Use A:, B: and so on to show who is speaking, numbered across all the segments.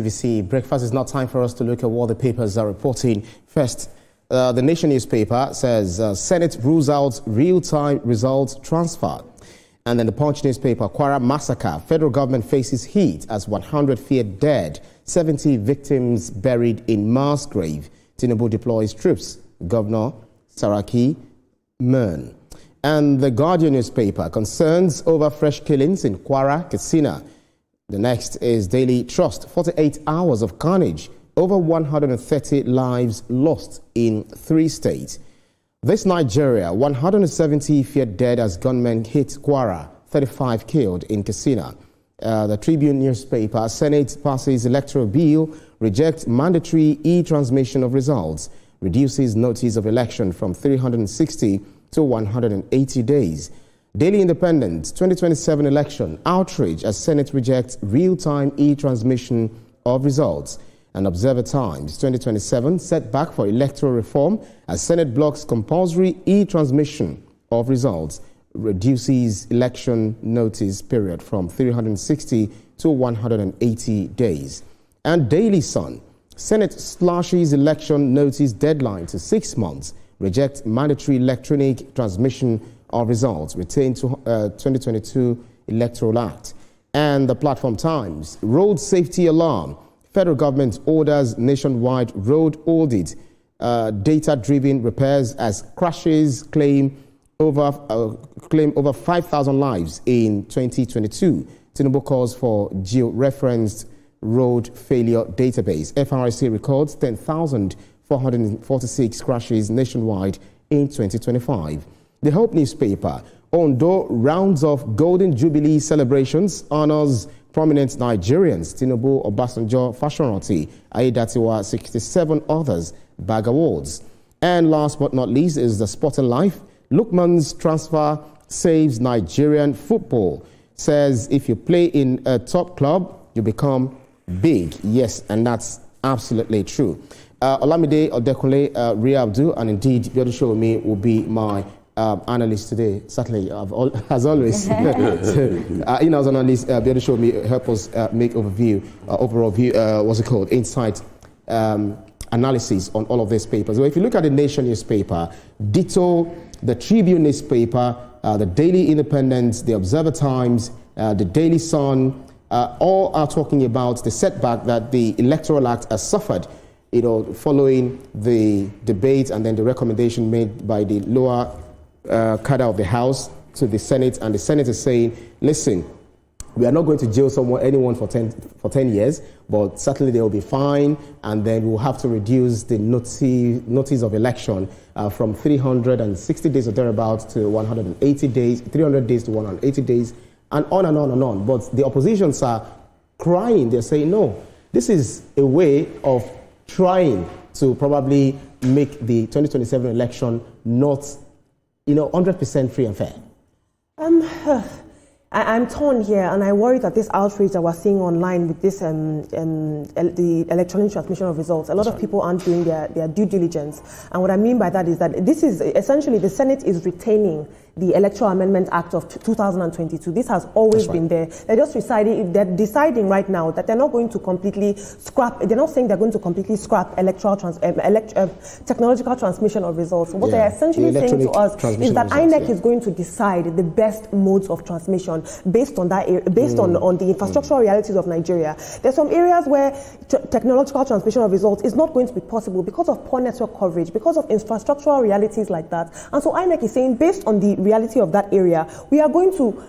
A: TVC breakfast is not time for us to look at what the papers are reporting. First, the Nation newspaper says Senate rules out real-time results transfer. And then the Punch newspaper, Kwara massacre, federal government faces heat as 100 feared dead, 70 victims buried in mass grave. Tinubu deploys troops, Governor Saraki Mern. And the Guardian newspaper, concerns over fresh killings in Kwara, Katsina. The next is Daily Trust, 48 hours of carnage, over 130 lives lost in 3 states. This Nigeria, 170 feared dead as gunmen hit Kwara, 35 killed in Katsina. The Tribune newspaper, Senate passes Electoral Bill, rejects mandatory e-transmission of results, reduces notice of election from 360 to 180 days. Daily Independent, 2027 election, outrage as Senate rejects real-time e-transmission of results. And Observer Times, 2027 setback for electoral reform as Senate blocks compulsory e-transmission of results, reduces election notice period from 360 to 180 days. And Daily Sun, Senate slashes election notice deadline to 6 months, rejects mandatory electronic transmission of results, retain to 2022 Electoral Act. And the Platform Times, road safety alarm. Federal government orders nationwide road audit, data-driven repairs as crashes claim over 5,000 lives in 2022. Tinubu calls for geo-referenced road failure database. FRC records 10,446 crashes nationwide in 2025. The Hope newspaper, Ondo rounds off Golden Jubilee celebrations, honors prominent Nigerians, Tinubu, Obasanjo, Fashoranti, Aiyedatiwa, 67 others bag awards. And last but not least is the Sport and Life. Lookman's transfer saves Nigerian football. Says if you play in a top club, you become big. Yes, and that's absolutely true. Olamide Odekunle, Ria Abdul, and indeed Biodu Showme will be my analyst today, certainly, as always. So, as an analyst, Biodu Showme help us make overall view, insight analysis on all of these papers. So if you look at the Nation newspaper, ditto the Tribune newspaper, the Daily Independent, the Observer Times, the Daily Sun, all are talking about the setback that the Electoral Act has suffered, following the debate and then the recommendation made by the lower cadre of the House to the Senate, and the Senate is saying, listen, we are not going to jail anyone for 10 years, but certainly they will be fine, and then we'll have to reduce the notice of election from 360 days or thereabouts to 180 days, 300 days to 180 days, and on and on and on. But the oppositions are crying. They're saying, no, this is a way of trying to probably make the 2027 election not 100% free and fair.
B: I'm torn here, and I worry that this outrage that we're seeing online with this the electronic transmission of results, a lot of people aren't doing their due diligence. And what I mean by that is that this is essentially the Senate is retaining the Electoral Amendment Act of 2022. This has always been there. They're just deciding right now that they're not going to completely scrap. They're not saying they're going to completely scrap technological transmission of results. What they're essentially saying to us is that INEC is going to decide the best modes of transmission based on that, on the infrastructural realities of Nigeria. There's some areas where technological transmission of results is not going to be possible because of poor network coverage, because of infrastructural realities like that. And so INEC is saying, based on the reality of that area, we are going to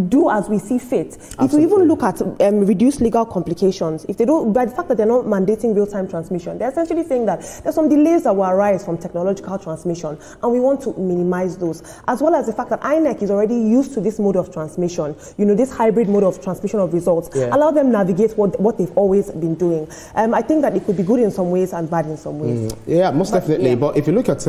B: do as we see fit. Absolutely. If we even look at reduced legal complications, if they don't, by the fact that they're not mandating real-time transmission, they're essentially saying that there's some delays that will arise from technological transmission, and we want to minimize those, as well as the fact that INEC is already used to this mode of transmission, this hybrid mode of transmission of results. Allow them navigate what they've always been doing. I think that it could be good in some ways and bad in some ways.
A: Most definitely. Yeah. But if you look at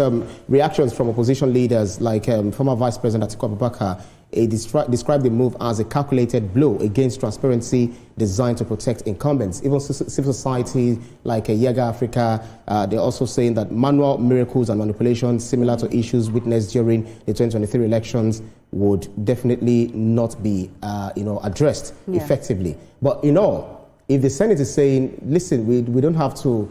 A: reactions from opposition leaders like former Vice President Atiku Abubakar, he described the move as a calculated blow against transparency designed to protect incumbents. Even civil society like Yega Africa, they're also saying that manual miracles and manipulations similar to issues witnessed during the 2023 elections would definitely not be addressed effectively. But if the Senate is saying, listen, we don't have to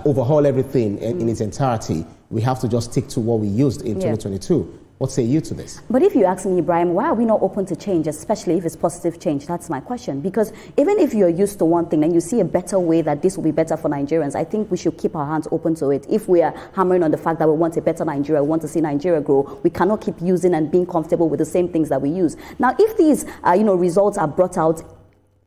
A: overhaul everything in its entirety, we have to just stick to what we used in 2022. What say you to this?
C: But if you ask me, Ibrahim, why are we not open to change, especially if it's positive change? That's my question. Because even if you're used to one thing and you see a better way that this will be better for Nigerians, I think we should keep our hands open to it. If we are hammering on the fact that we want a better Nigeria, we want to see Nigeria grow, we cannot keep using and being comfortable with the same things that we use. Now, if these results are brought out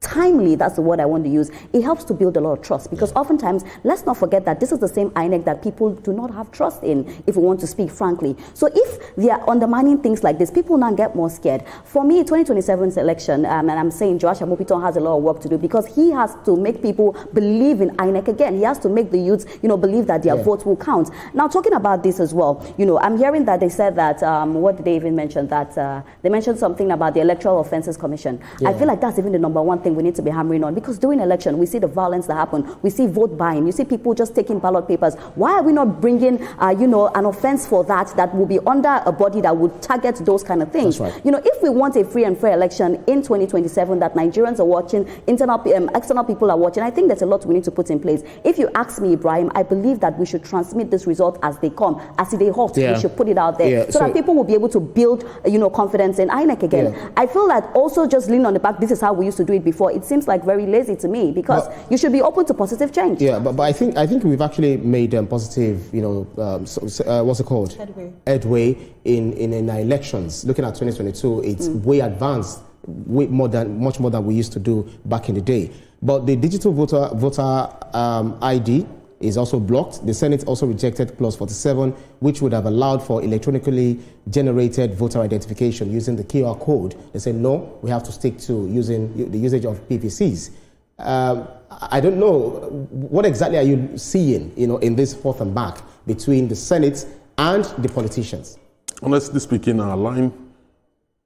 C: timely, that's the word I want to use, it helps to build a lot of trust, because oftentimes, let's not forget that this is the same INEC that people do not have trust in, if we want to speak frankly. So if they are undermining things like this, people now get more scared. For me, 2027's election, and I'm saying Joash Amopiton has a lot of work to do, because he has to make people believe in INEC again. He has to make the youths, believe that their votes will count. Now, talking about this as well, I'm hearing that they said that, what did they even mention? That they mentioned something about the Electoral Offences Commission. I feel like that's even the number one thing we need to be hammering on, because during election we see the violence that happen, we see vote buying, you see people just taking ballot papers. Why are we not bringing an offense for that will be under a body that would target those kind of things?
A: That's right.
C: If we want a free and fair election in 2027 that Nigerians are watching, external people are watching, I think there's a lot we need to put in place. If you ask me, Ibrahim, I believe that we should transmit this result as they come, as they hot. We should put it out there so that people will be able to build confidence in INEC again. I feel that also just leaning on the back, this is how we used to do it before, it seems like very lazy to me, because you should be open to positive change.
A: Yeah, but I think we've actually made positive, what's it called? Headway in our elections. Looking at 2022, it's way advanced, much more than we used to do back in the day. But the digital voter ID is also blocked. The Senate also rejected Clause 47, which would have allowed for electronically generated voter identification using the QR code. They said, no, we have to stick to using the usage of PVCs. I don't know, what exactly are you seeing, in this forth and back between the Senate and the politicians?
D: Honestly speaking, our line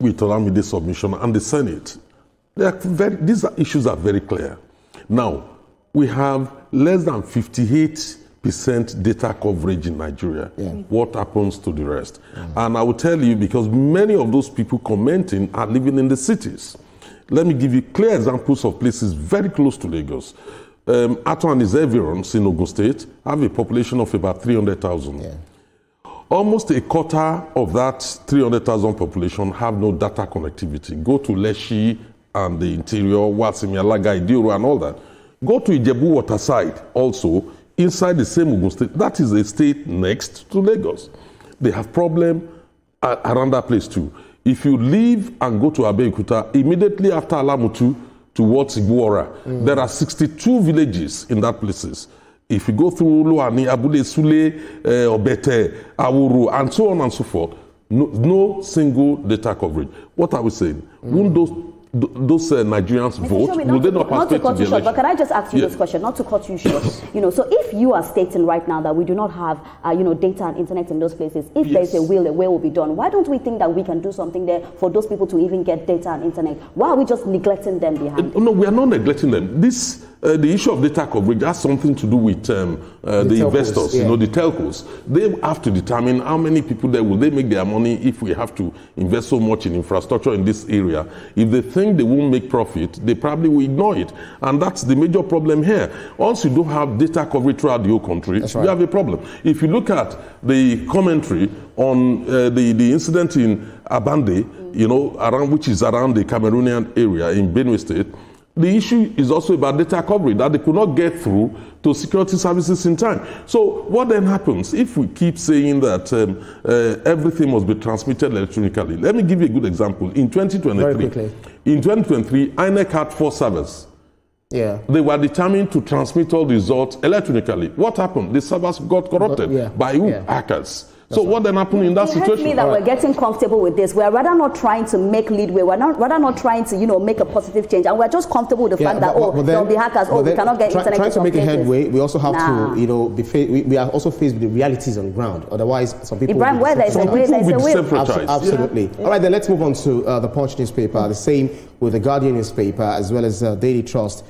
D: with Olamide submission and the Senate, these issues are very clear. Now, we have less than 58% data coverage in Nigeria. What happens to the rest? And I will tell you, because many of those people commenting are living in the cities. Let me give you clear examples of places very close to Lagos. Ato and his environs in Ogun State have a population of about 300,000. Almost a quarter of that 300,000 population have no data connectivity. Go to Leshi and the interior, Wasimi, Alaga, Idioro and all that. Go to Ijebu Waterside also, inside the same Ogun State. That is a state next to Lagos. They have problem around that place too. If you leave and go to Abeokuta, immediately after Alamutu towards Iguora, there are 62 villages in that places. If you go through Luani, Abule Sule, Obete, Awuru, and so on and so forth, no single data coverage. What are we saying? Won't those Nigerians vote? Will they not participate in the election?
C: But can I just ask you this question, not to cut you short? So if you are stating right now that we do not have, data and internet in those places, if there's a way will be done. Why don't we think that we can do something there for those people to even get data and internet? Why are we just neglecting them behind?
D: No, we are not neglecting them. The issue of data coverage has something to do with the investors, the telcos. They have to determine how many people there will they make their money if we have to invest so much in infrastructure in this area. If they think they won't make profit, they probably will ignore it. And that's the major problem here. Once you don't have data coverage throughout the whole country, you have a problem. If you look at the commentary on the incident in Abande, which is around the Cameroonian area in Benue State, the issue is also about data coverage, that they could not get through to security services in time. So what then happens if we keep saying that everything must be transmitted electronically? Let me give you a good example. In 2023, INEC had 4 servers. They were determined to transmit all results electronically. What happened? The servers got corrupted by who? Hackers. So what then happened in that situation?
C: It hurts me that we're getting comfortable with this. We're rather not trying to make leadway. We're rather not trying to, make a positive change. And we're just comfortable with the fact that, there'll be hackers, we cannot get internet.
A: Trying to make a headway, we also have to, we are also faced with the realities on the ground. Otherwise, some people...
C: Ibrahim, where there's a will, there's a will.
A: Absolutely. All right, then let's move on to the Punch newspaper. The same with the Guardian newspaper, as well as Daily Trust.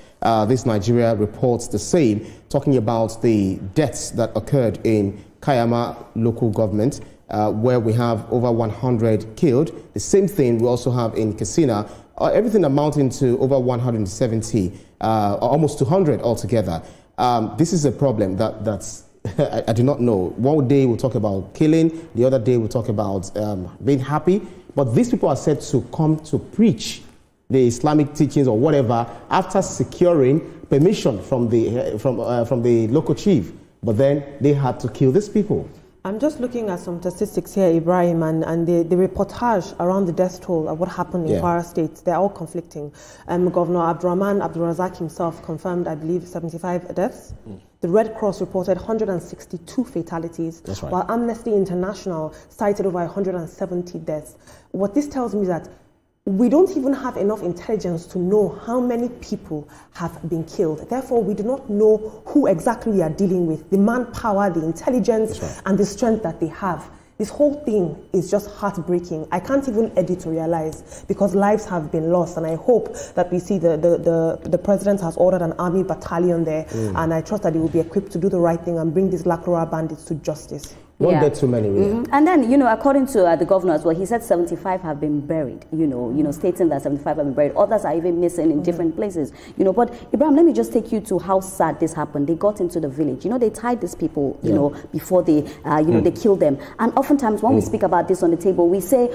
A: This Nigeria reports the same, talking about the deaths that occurred in Kayama local government, where we have over 100 killed. The same thing we also have in Katsina, everything amounting to over 170, almost 200 altogether. This is a problem that's I do not know. One day we'll talk about killing, the other day we'll talk about being happy. But these people are said to come to preach the Islamic teachings or whatever after securing permission from the local chief. But then they had to kill these people.
B: I'm just looking at some statistics here, Ibrahim, and the reportage around the death toll of what happened in Kwara State. They're all conflicting. Governor Abdurrahman Abdulrazak himself confirmed, I believe, 75 deaths. The Red Cross reported 162 fatalities,
A: right,
B: while Amnesty International cited over 170 deaths. What this tells me is that we don't even have enough intelligence to know how many people have been killed. Therefore, we do not know who exactly we are dealing with, the manpower, the intelligence, right, and the strength that they have. This whole thing is just heartbreaking. I can't even editorialize because lives have been lost, and I hope that we see the president has ordered an army battalion there, and I trust that they will be equipped to do the right thing and bring these Lakura bandits to justice.
A: One death too many, really.
C: And then, according to the governor as well, he said 75 have been buried, stating that 75 have been buried. Others are even missing in different places, But, Ibrahim, let me just take you to how sad this happened. They got into the village. They tied these people, before they, they killed them. And oftentimes when we speak about this on the table, we say,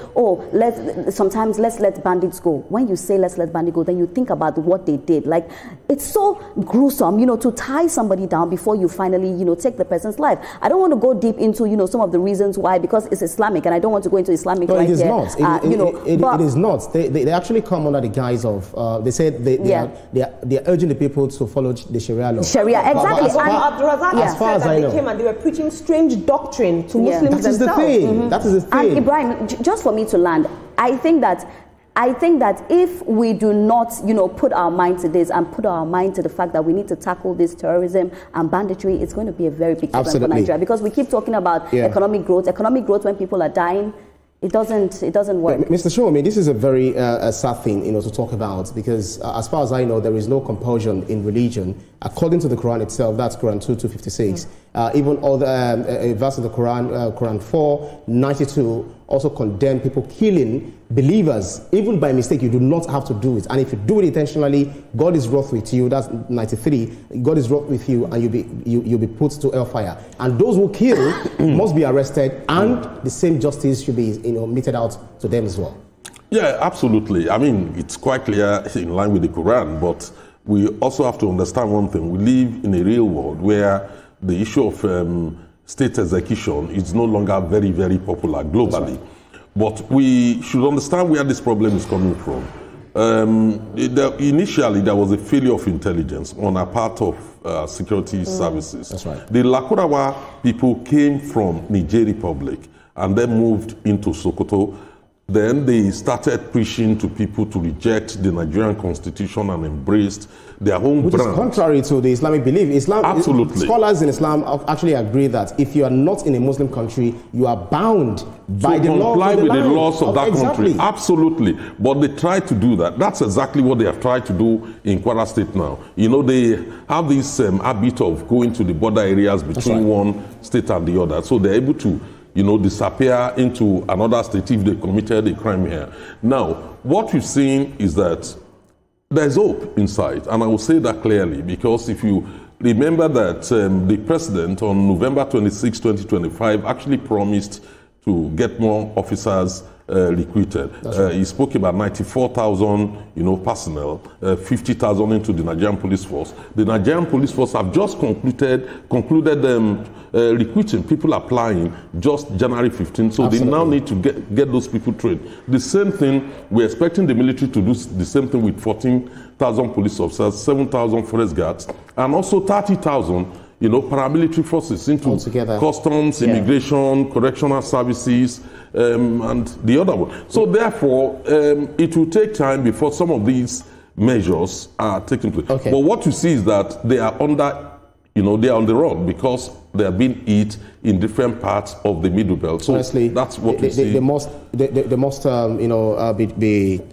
C: sometimes let's let bandits go. When you say let's let bandits go, then you think about what they did. Like, it's so gruesome, to tie somebody down before you finally, take the person's life. I don't want to go deep into, some of the reasons why, because it's Islamic, and I don't want to go into Islamic right here.
A: It is not. They actually come under the guise of, they say they are urging the people to follow the Sharia law.
C: Sharia, exactly.
B: As far as I know, they came and they were preaching strange doctrine to Muslims themselves.
A: That is the thing. That is the thing.
C: And Ibrahim, just for me to land, I think that if we do not, put our mind to this and put our mind to the fact that we need to tackle this terrorism and banditry, it's going to be a very big problem for Nigeria, because we keep talking about economic growth. Economic growth when people are dying, it doesn't work.
A: Mr. Shaw, this is a very sad thing, to talk about, because as far as I know, there is no compulsion in religion. According to the Quran itself, that's Quran 2:256. Even other verse of the Quran, Quran 4:92, also condemn people killing believers. Even by mistake, you do not have to do it. And if you do it intentionally, God is wroth with you. That's 93. God is wroth with you, and you'll be put to hellfire. And those who kill must be arrested, and the same justice should be meted out to them as well.
D: Yeah, absolutely. It's quite clear in line with the Quran, but we also have to understand one thing. We live in a real world where the issue of state execution is no longer very, very popular globally. Right. But we should understand where this problem is coming from. Initially, there was a failure of intelligence on a part of security services.
A: That's right.
D: The Lakurawa people came from Niger Republic and then moved into Sokoto. Then they started preaching to people to reject the Nigerian constitution and embraced their own
A: brand. Which is contrary to the Islamic belief.
D: Absolutely.
A: Scholars in Islam actually agree that if you are not in a Muslim country, you are bound by the laws
D: comply with the laws of that country. Absolutely. But they try to do that. That's exactly what they have tried to do in Kwara State now. They have this habit of going to the border areas between one state and the other. So they're able to disappear into another state if they committed a crime here. Now, what we've seen is that there's hope inside, and I will say that clearly, because if you remember that the president on November 26, 2025 actually promised to get more officers recruited. Right. He spoke about 94,000, personnel, 50,000 into the Nigerian police force. The Nigerian police force have just concluded recruiting, people applying just January 15. So Absolutely. They now need to get those people trained. The same thing, we're expecting the military to do the same thing with 14,000 police officers, 7,000 forest guards, and also 30,000 paramilitary forces into Altogether. Customs, immigration, correctional services, and the other one. So therefore, it will take time before some of these measures are taken place. Okay. But what you see is that they are under, they are on the run because they are being hit in different parts of the Middle Belt. So honestly, that's what we see. They must
A: be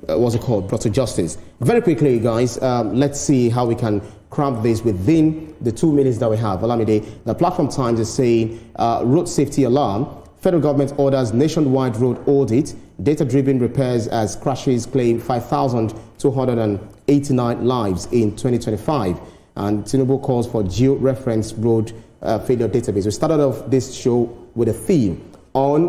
A: what's it called, brought to justice. Very quickly, guys, let's see how we can cramp this within the 2 minutes that we have. Olamide, the Platform Times is saying road safety alarm. Federal government orders nationwide road audit. Data-driven repairs as crashes claim 5,289 lives in 2025. And Tinubu calls for geo-reference road failure database. We started off this show with a theme on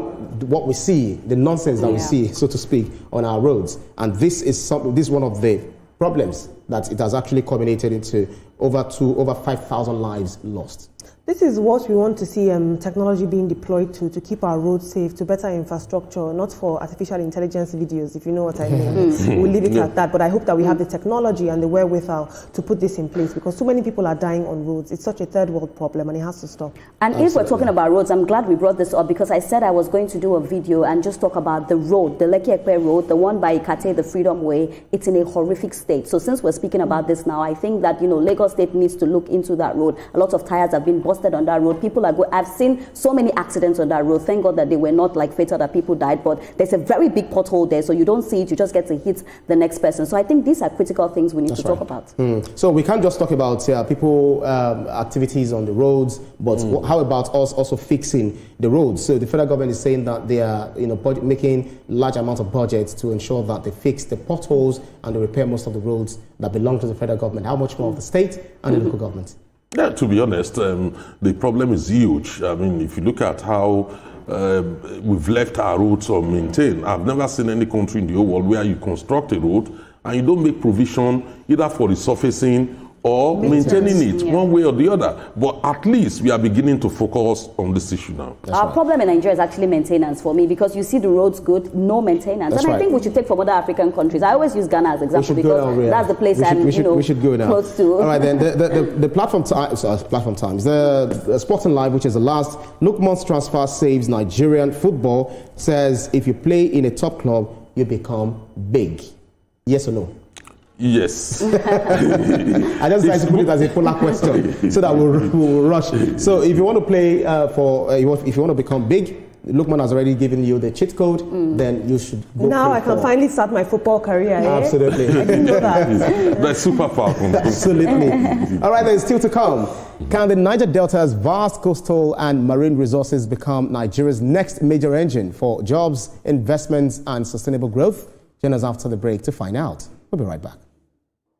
A: what we see, the nonsense that we see, so to speak, on our roads. And this is one of the problems that it has actually culminated into over 5,000 lives lost.
B: This is what we want to see technology being deployed to keep our roads safe, to better infrastructure, not for artificial intelligence videos, if you know what I mean. We'll leave it at that, but I hope that we have the technology and the wherewithal to put this in place, because so many people are dying on roads. It's such a third world problem and it has to stop.
C: And if we're talking about roads, I'm glad we brought this up, because I said I was going to do a video and just talk about the road, the Lekki-Ekpe road, the one by Ikate, the Freedom Way. It's in a horrific state. So since we're speaking about this now, I think that, Lagos State needs to look into that road. A lot of tires have been busted on that road. People are I've seen so many accidents on that road. Thank God that they were not like fatal, that people died, but there's a very big pothole there, so you don't see it, you just get to hit the next person. So I think these are critical things we need to talk about.
A: So we can't just talk about people activities on the roads, but how about us also fixing the roads? So the federal government is saying that they are making large amounts of budgets to ensure that they fix the potholes and they repair most of the roads that belong to the federal government. How much more of the state and the local government?
D: Yeah, to be honest, the problem is huge. I mean, if you look at how we've left our roads unmaintained, I've never seen any country in the whole world where you construct a road and you don't make provision either for resurfacing or maintaining it one way or the other. But at least we are beginning to focus on this issue now.
C: Our problem in Nigeria is actually maintenance for me, because you see the roads good, no maintenance. I think we should take from other African countries. I always use Ghana as an example because that's the place we should go now. Close to.
A: All right, then the platform times. The Sporting Live, which is the last, Lookman's transfer saves Nigerian football, says if you play in a top club, you become big. Yes or no?
D: Yes.
A: I just like to put it as a polar question so that we'll rush. So if you want to play if you want to become big, Lookman has already given you the cheat code, then you should go.
B: Now I can finally start my football career.
A: Absolutely.
B: I didn't know that.
D: That's super powerful.
A: Absolutely. All right, there's still to come. Can the Niger Delta's vast coastal and marine resources become Nigeria's next major engine for jobs, investments, and sustainable growth? Join us after the break to find out. We'll be right back.